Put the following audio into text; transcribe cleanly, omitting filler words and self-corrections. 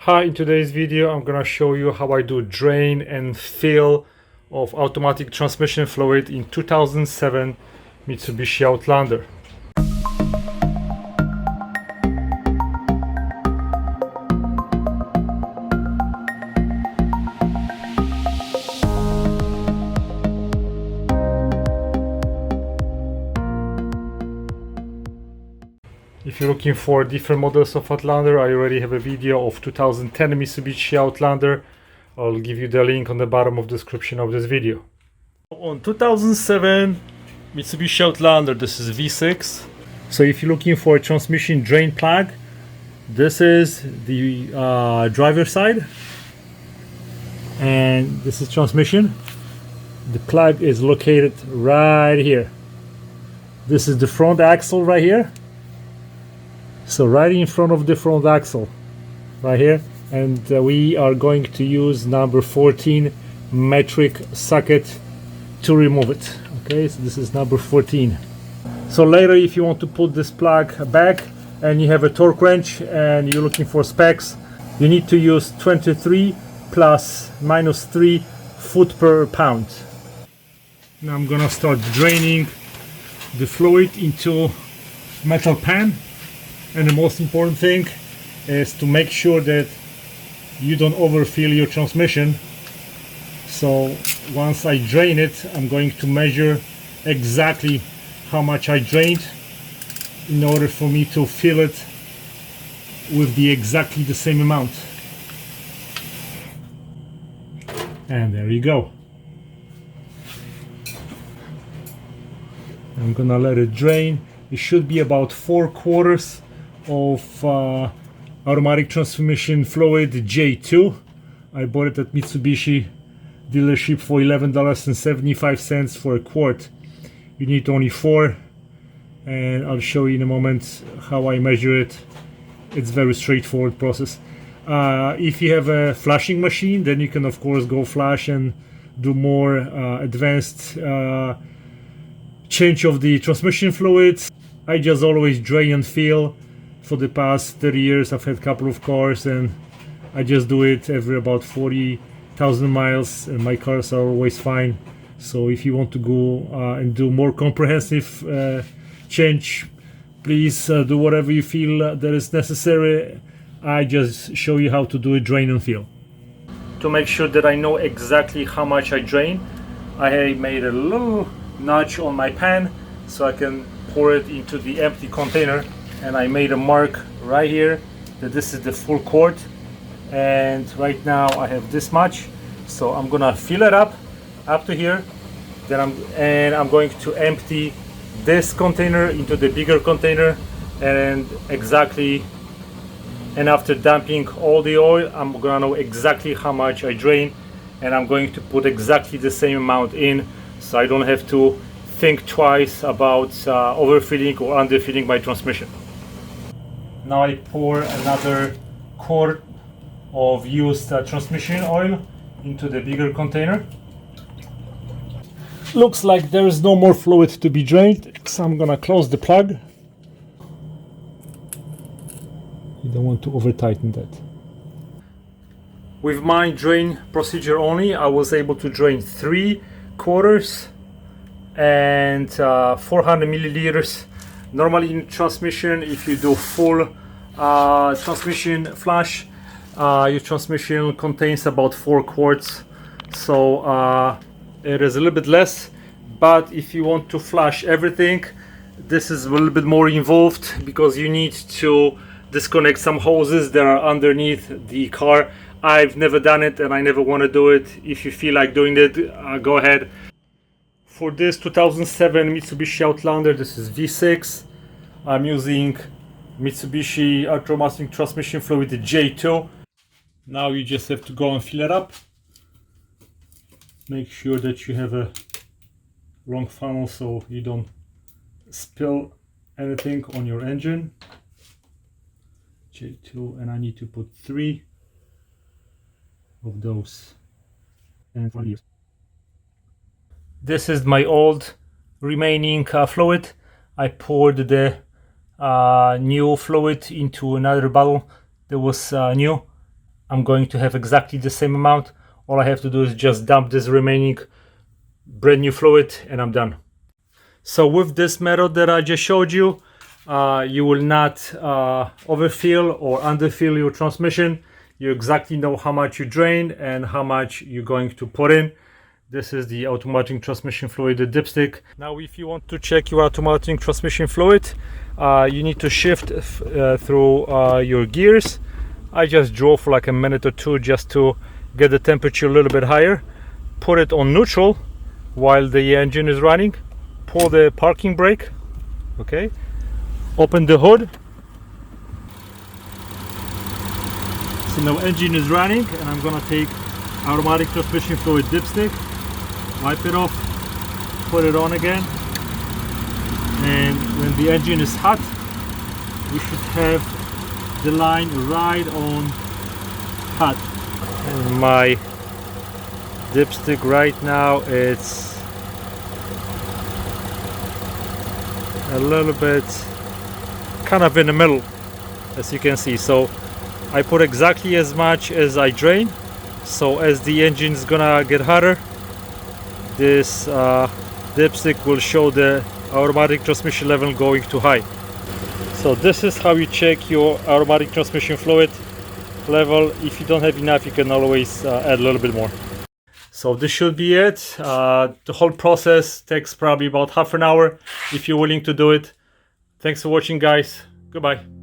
Hi, in today's video I'm gonna show you how I do drain and fill of automatic transmission fluid in 2007 Mitsubishi Outlander. If you're looking for different models of Outlander, I already have a video of 2010 Mitsubishi Outlander. I'll give you the link on the bottom of the description of this video. On 2007 Mitsubishi Outlander, this is V6. So if you're looking for a transmission drain plug, this is the driver side, and this is transmission. The plug is located right here. This is the front axle right here. So right in front of the front axle, right here, and we are going to use number 14 metric socket to remove it. Okay, so this is number 14. So later, if you want to put this plug back and you have a torque wrench and you're looking for specs, you need to use 23 plus minus 3 foot per pound. Now I'm gonna start draining the fluid into metal pan. And the most important thing is to make sure that you don't overfill your transmission. So once I drain it, I'm going to measure exactly how much I drained in order for me to fill it with exactly the same amount. And there you go. I'm gonna let it drain. It should be about 4/4 of automatic transmission fluid J2. I bought it at Mitsubishi dealership for $11.75 for a quart. You need only 4, and I'll show you in a moment how I measure it. It's very straightforward process. If you have a flashing machine, then you can of course go flash and do more advanced change of the transmission fluids. I just always drain and fill. For the past 30 years I've had a couple of cars, and I just do it every about 40,000 miles, and my cars are always fine. So if you want to go and do more comprehensive change, please do whatever you feel that is necessary. I just show you how to do it, drain and fill. To make sure that I know exactly how much I drain, I made a little notch on my pan so I can pour it into the empty container. And I made a mark right here that this is the full quart, and right now I have this much. So I'm gonna fill it up to here. Then I'm going to empty this container into the bigger container, and after dumping all the oil, I'm gonna know exactly how much I drain, and I'm going to put exactly the same amount in, so I don't have to think twice about overfilling or underfilling my transmission. Now I pour another quart of used transmission oil into the bigger container. Looks like there is no more fluid to be drained, so I'm gonna close the plug. You don't want to over tighten that. With my drain procedure only, I was able to drain 3 quarters and 400 milliliters. Normally in transmission, if you do full transmission flush, your transmission contains about 4 quarts, so it is a little bit less. But if you want to flush everything, this is a little bit more involved, because you need to disconnect some hoses that are underneath the car. I've never done it and I never want to do it. If you feel like doing it, go ahead. For this 2007 Mitsubishi Outlander, this is V6. I'm using Mitsubishi automatic transmission fluid J2. Now you just have to go and fill it up. Make sure that you have a long funnel so you don't spill anything on your engine. J2, and I need to put 3 of those. And for these. This is my old remaining fluid. I poured the new fluid into another bottle that was new. I'm going to have exactly the same amount. All I have to do is just dump this remaining brand new fluid and I'm done. So with this method that I just showed you, you will not overfill or underfill your transmission. You exactly know how much you drain and how much you're going to put in. This is the automatic transmission fluid, the dipstick. Now if you want to check your automatic transmission fluid, you need to shift through your gears. I just drove for like a minute or two just to get the temperature a little bit higher. Put it on neutral while the engine is running. Pull the parking brake, okay? Open the hood. So now engine is running and I'm gonna take automatic transmission fluid dipstick, wipe it off, put it on again, and when the engine is hot, we should have the line right on hot. And my dipstick right now, it's a little bit kind of in the middle, as you can see. So I put exactly as much as I drain. So as the engine is gonna get hotter, this dipstick will show the automatic transmission level going too high. So this is how you check your automatic transmission fluid level. If you don't have enough, you can always add a little bit more. So this should be it. The whole process takes probably about half an hour if you're willing to do it. Thanks for watching, guys. Goodbye.